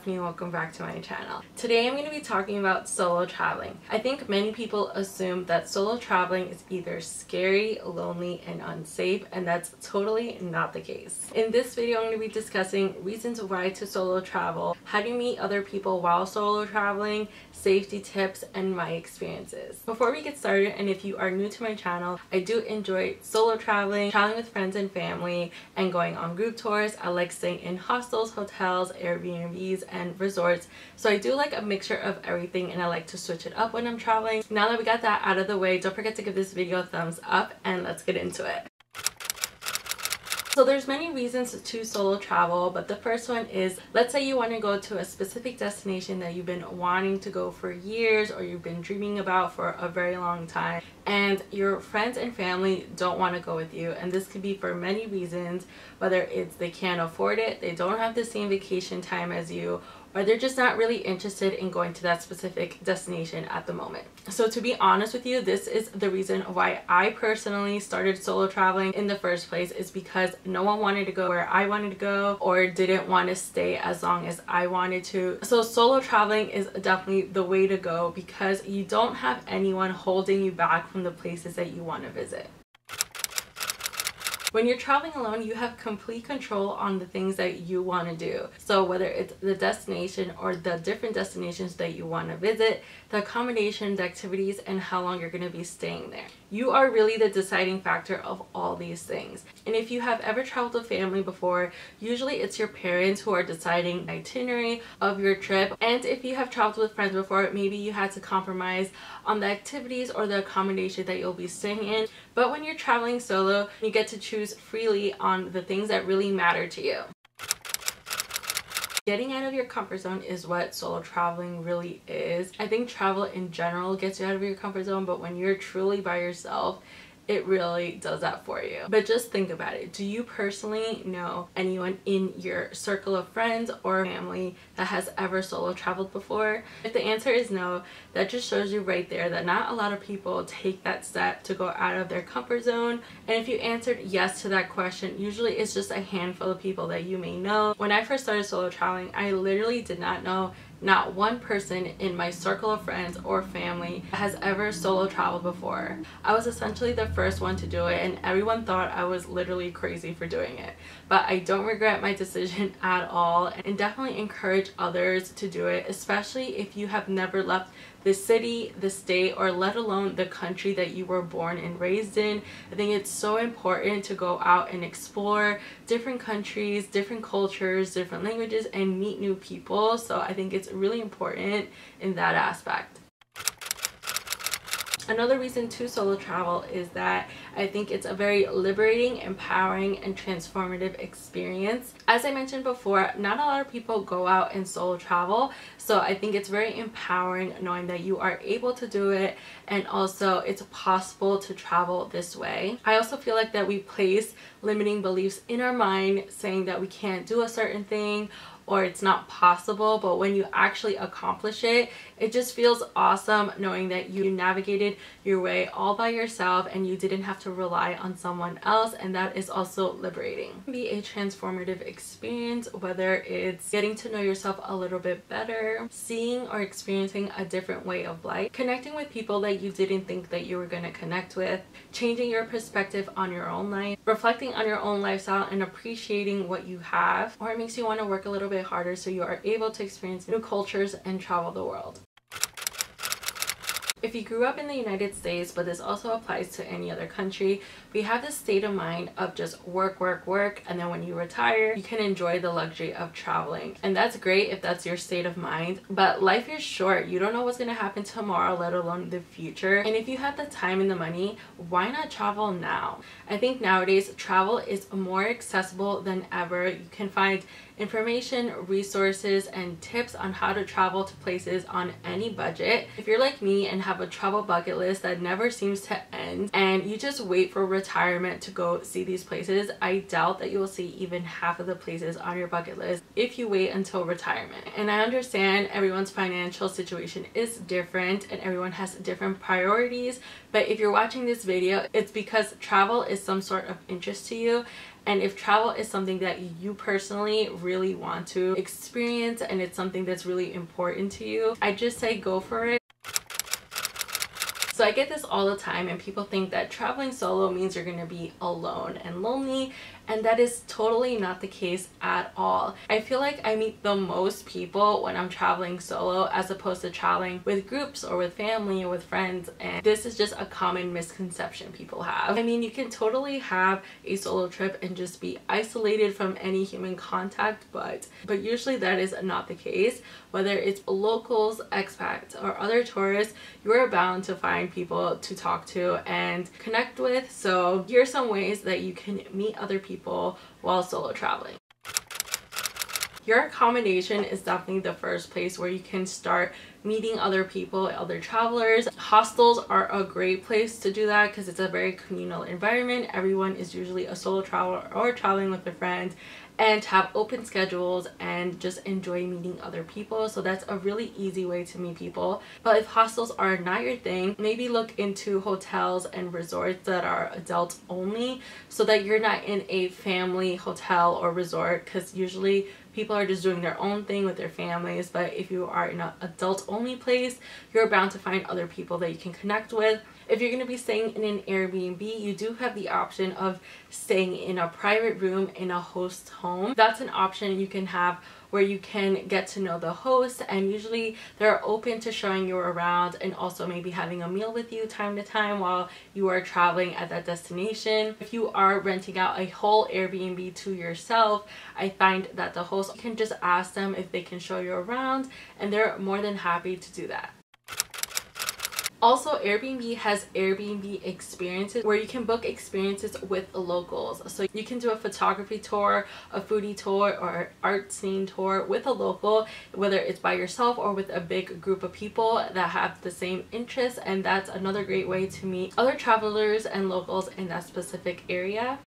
Stephanie and welcome back to my channel. Today I'm going to be talking about solo traveling. I think many people assume that solo traveling is either scary, lonely, and unsafe, and that's totally not the case. In this video I'm going to be discussing reasons why to solo travel, how to meet other people while solo traveling, safety tips, and my experiences. Before we get started, and if you are new to my channel, I do enjoy solo traveling with friends and family, and going on group tours. I like staying in hostels, hotels, Airbnbs, and resorts. So I do like a mixture of everything, and I like to switch it up when I'm traveling. Now that we got that out of the way, don't forget to give this video a thumbs up, and let's get into it. So there's many reasons to solo travel, but the first one is, let's say you want to go to a specific destination that you've been wanting to go for years, or you've been dreaming about for a very long time, and your friends and family don't want to go with you. And this could be for many reasons, whether it's they can't afford it, they don't have the same vacation time as you, or they're just not really interested in going to that specific destination at the moment. So to be honest with you, this is the reason why I personally started solo traveling in the first place, is because no one wanted to go where I wanted to go, or didn't want to stay as long as I wanted to. So solo traveling is definitely the way to go, because you don't have anyone holding you back from the places that you want to visit. When you're traveling alone, you have complete control on the things that you want to do. So whether it's the destination or the different destinations that you want to visit, the accommodation, the activities, and how long you're going to be staying there. You are really the deciding factor of all these things. And if you have ever traveled with family before, usually it's your parents who are deciding the itinerary of your trip. And if you have traveled with friends before, maybe you had to compromise on the activities or the accommodation that you'll be staying in. But when you're traveling solo, you get to choose freely on the things that really matter to you. Getting out of your comfort zone is what solo traveling really is. I think travel in general gets you out of your comfort zone, but when you're truly by yourself, it really does that for you. But just think about it. Do you personally know anyone in your circle of friends or family that has ever solo traveled before? If the answer is no, that just shows you right there that not a lot of people take that step to go out of their comfort zone. And if you answered yes to that question, usually it's just a handful of people that you may know. When I first started solo traveling, I literally did not know not one person in my circle of friends or family has ever solo traveled before. I was essentially the first one to do it, and everyone thought I was literally crazy for doing it. But I don't regret my decision at all, and definitely encourage others to do it, especially if you have never left the city, the state, or let alone the country that you were born and raised in. I think it's so important to go out and explore different countries, different cultures, different languages, and meet new people. So I think it's really important in that aspect. Another reason to solo travel is that I think it's a very liberating, empowering, and transformative experience. As I mentioned before, not a lot of people go out and solo travel, so I think it's very empowering knowing that you are able to do it, and also it's possible to travel this way. I also feel like that we place limiting beliefs in our mind, saying that we can't do a certain thing, or it's not possible, but when you actually accomplish it, it just feels awesome knowing that you navigated your way all by yourself and you didn't have to rely on someone else, and that is also liberating. It can be a transformative experience, whether it's getting to know yourself a little bit better, seeing or experiencing a different way of life, connecting with people that you didn't think that you were going to connect with, changing your perspective on your own life, reflecting on your own lifestyle and appreciating what you have, or it makes you want to work a little bit harder so you are able to experience new cultures and travel the world. If you grew up in the United States, but this also applies to any other country, we have this state of mind of just work, work, work, and then when you retire, you can enjoy the luxury of traveling. And that's great if that's your state of mind, but life is short. You don't know what's going to happen tomorrow, let alone the future. And if you have the time and the money, why not travel now? I think nowadays travel is more accessible than ever. You can find information, resources, and tips on how to travel to places on any budget. If you're like me and have a travel bucket list that never seems to end, and you just wait for retirement to go see these places, I doubt that you will see even half of the places on your bucket list if you wait until retirement. And I understand everyone's financial situation is different and everyone has different priorities, but if you're watching this video, it's because travel is some sort of interest to you, And if travel is something that you personally really want to experience and it's something that's really important to you, I just say go for it. So I get this all the time, and people think that traveling solo means you're going to be alone and lonely, and that is totally not the case at all. I feel like I meet the most people when I'm traveling solo as opposed to traveling with groups or with family or with friends, and this is just a common misconception people have. I mean, you can totally have a solo trip and just be isolated from any human contact, but usually that is not the case. Whether it's locals, expats, or other tourists, you are bound to find people to talk to and connect with. So here are some ways that you can meet other people while solo traveling. Your accommodation is definitely the first place where you can start meeting other people, other travelers. Hostels are a great place to do that because it's a very communal environment. Everyone is usually a solo traveler or traveling with a friend, and have open schedules and just enjoy meeting other people. So that's a really easy way to meet people. But if hostels are not your thing, maybe look into hotels and resorts that are adults only, so that you're not in a family hotel or resort, because usually people are just doing their own thing with their families. But if you are in an adult only place, you're bound to find other people that you can connect with. If you're going to be staying in an Airbnb, you do have the option of staying in a private room in a host home. That's an option you can have where you can get to know the host, and usually they're open to showing you around and also maybe having a meal with you time to time while you are traveling at that destination. If you are renting out a whole Airbnb to yourself, I find that the host, you can just ask them if they can show you around, and they're more than happy to do that. Also, Airbnb has Airbnb experiences where you can book experiences with locals. So you can do a photography tour, a foodie tour, or art scene tour with a local, whether it's by yourself or with a big group of people that have the same interests. And that's another great way to meet other travelers and locals in that specific area.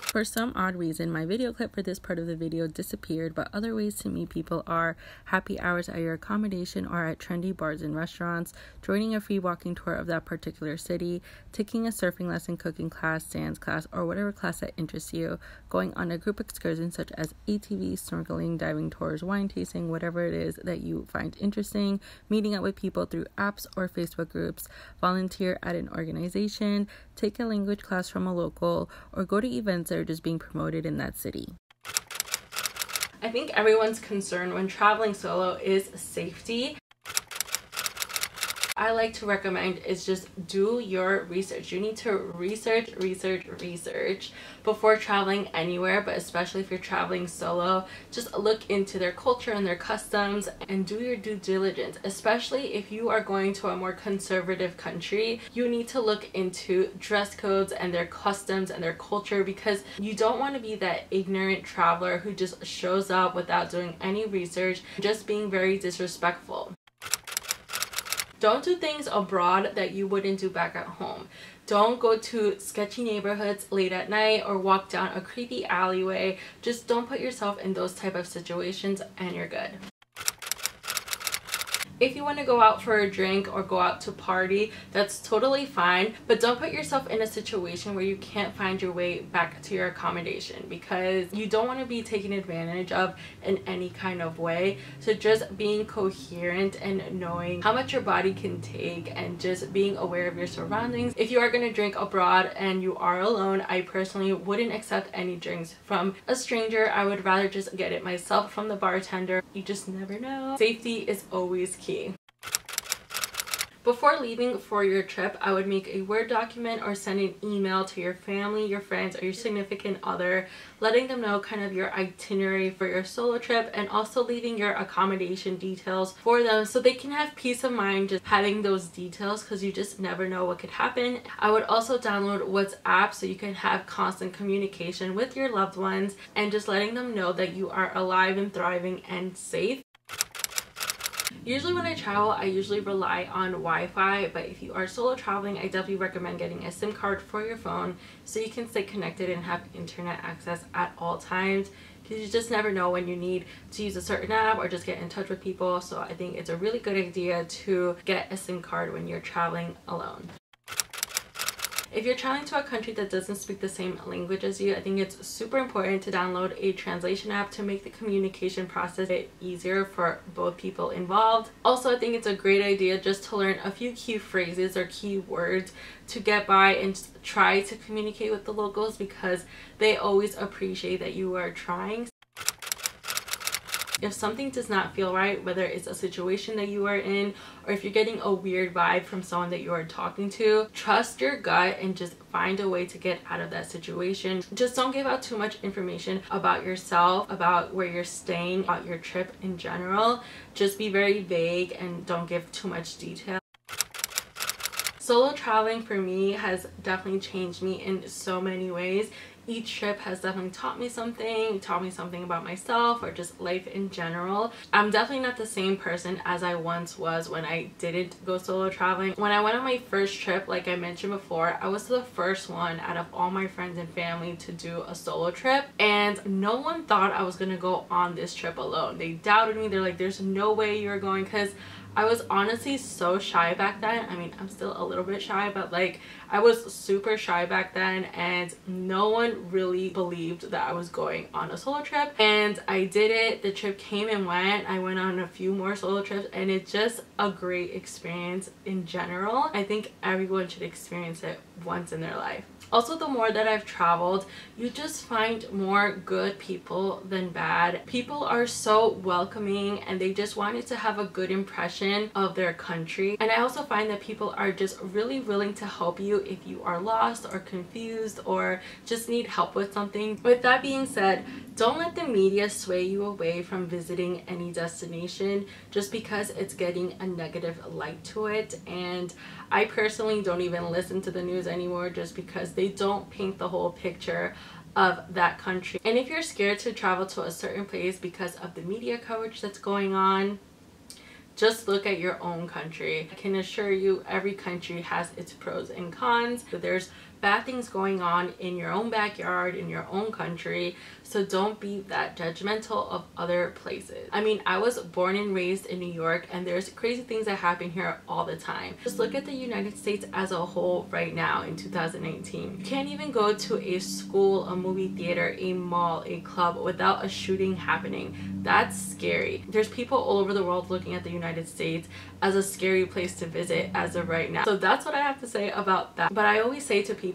For some odd reason, my video clip for this part of the video disappeared, but other ways to meet people are happy hours at your accommodation or at trendy bars and restaurants, joining a free walking tour of that particular city, taking a surfing lesson, cooking class, dance class, or whatever class that interests you, going on a group excursion such as ATV, snorkeling, diving tours, wine tasting, whatever it is that you find interesting, meeting up with people through apps or Facebook groups, volunteer at an organization, take a language class from a local, or go to events that are just being promoted in that city. I think everyone's concern when traveling solo is safety. I like to recommend is just do your research. You need to research before traveling anywhere, but especially if you're traveling solo, just look into their culture and their customs and do your due diligence. Especially if you are going to a more conservative country, you need to look into dress codes and their customs and their culture, because you don't want to be that ignorant traveler who just shows up without doing any research, just being very disrespectful. Don't do things abroad that you wouldn't do back at home. Don't go to sketchy neighborhoods late at night or walk down a creepy alleyway. Just don't put yourself in those type of situations and you're good. If you want to go out for a drink or go out to party, that's totally fine, but don't put yourself in a situation where you can't find your way back to your accommodation, because you don't want to be taken advantage of in any kind of way. So just being coherent and knowing how much your body can take and just being aware of your surroundings. If you are going to drink abroad and you are alone, I personally wouldn't accept any drinks from a stranger. I would rather just get it myself from the bartender. You just never know. Safety is always key. Before leaving for your trip, I would make a Word document or send an email to your family, your friends, or your significant other, letting them know kind of your itinerary for your solo trip, and also leaving your accommodation details for them so they can have peace of mind just having those details, because you just never know what could happen. I would also download WhatsApp so you can have constant communication with your loved ones and just letting them know that you are alive and thriving and safe. Usually when I travel, I usually rely on Wi-Fi, but if you are solo traveling, I definitely recommend getting a SIM card for your phone so you can stay connected and have internet access at all times, because you just never know when you need to use a certain app or just get in touch with people. So I think it's a really good idea to get a SIM card when you're traveling alone. If you're traveling to a country that doesn't speak the same language as you, I think it's super important to download a translation app to make the communication process easier for both people involved. Also, I think it's a great idea just to learn a few key phrases or key words to get by and try to communicate with the locals, because they always appreciate that you are trying. If something does not feel right, whether it's a situation that you are in or if you're getting a weird vibe from someone that you are talking to, trust your gut and just find a way to get out of that situation. Just don't give out too much information about yourself, about where you're staying, about your trip in general. Just be very vague and don't give too much detail. Solo traveling for me has definitely changed me in so many ways. Each trip has definitely taught me something about myself or just life in general. I'm definitely not the same person as I once was when I didn't go solo traveling. When I went on my first trip, like I mentioned before, I was the first one out of all my friends and family to do a solo trip, and no one thought I was gonna go on this trip alone. They doubted me. They're like, there's no way you're going, because I was honestly so shy back then. I mean, I'm still a little bit shy, but like I was super shy back then, and no one really believed that I was going on a solo trip. And I did it. The trip came and went. I went on a few more solo trips, and it's just a great experience in general. I think everyone should experience it once in their life. Also, the more that I've traveled, you just find more good people than bad. People are so welcoming and they just wanted to have a good impression of their country. And I also find that people are just really willing to help you if you are lost or confused or just need help with something. With that being said, don't let the media sway you away from visiting any destination just because it's getting a negative light to it. And I personally don't even listen to the news anymore just because they don't paint the whole picture of that country. And if you're scared to travel to a certain place because of the media coverage that's going on, just look at your own country. I can assure you every country has its pros and cons. But there's bad things going on in your own backyard, in your own country, so don't be that judgmental of other places. I mean, I was born and raised in New York, and there's crazy things that happen here all the time. Just look at the United States as a whole right now in 2019. You can't even go to a school, a movie theater, a mall, a club without a shooting happening. That's scary. There's people all over the world looking at the United States as a scary place to visit as of right now. So that's what I have to say about that. But I always say to people,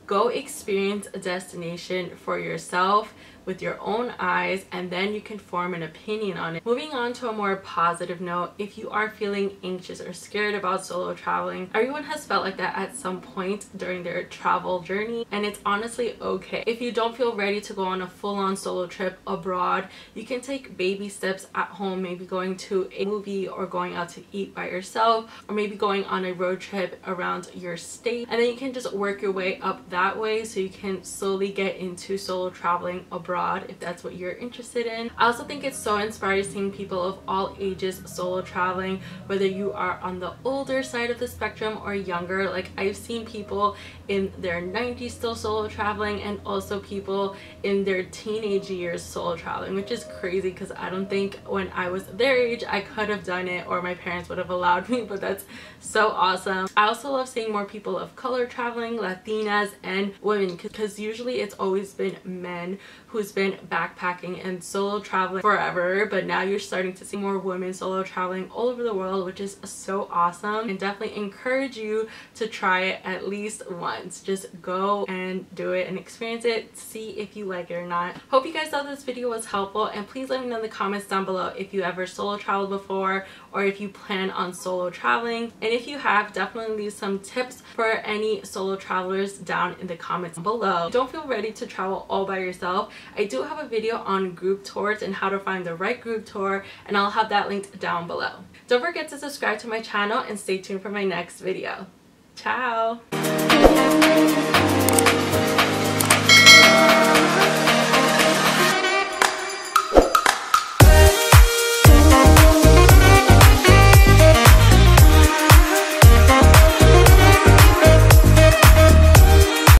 go experience a destination for yourself with your own eyes, and then you can form an opinion on it. Moving on to a more positive note, if you are feeling anxious or scared about solo traveling, everyone has felt like that at some point during their travel journey, and it's honestly okay. If you don't feel ready to go on a full-on solo trip abroad, you can take baby steps at home, maybe going to a movie or going out to eat by yourself, or maybe going on a road trip around your state, and then you can just work your way up that way so you can slowly get into solo traveling abroad if that's what you're interested in. I also think it's so inspiring seeing people of all ages solo traveling, whether you are on the older side of the spectrum or younger. Like, I've seen people in their 90s still solo traveling, and also people in their teenage years solo traveling, which is crazy because I don't think when I was their age I could have done it or my parents would have allowed me, but that's so awesome. I also love seeing more people of color traveling, Latinas and women, because usually it's always been men who's been backpacking and solo traveling forever, but now you're starting to see more women solo traveling all over the world, which is so awesome, and definitely encourage you to try it at least once. Just go and do it and experience it, see if you like it or not. Hope you guys thought this video was helpful, and please let me know in the comments down below if you ever solo traveled before or if you plan on solo traveling, and if you have, definitely leave some tips for any solo travelers down in the comments below. Don't feel ready to travel all by yourself. I do have a video on group tours and how to find the right group tour, and I'll have that linked down below. Don't forget to subscribe to my channel and stay tuned for my next video. Ciao!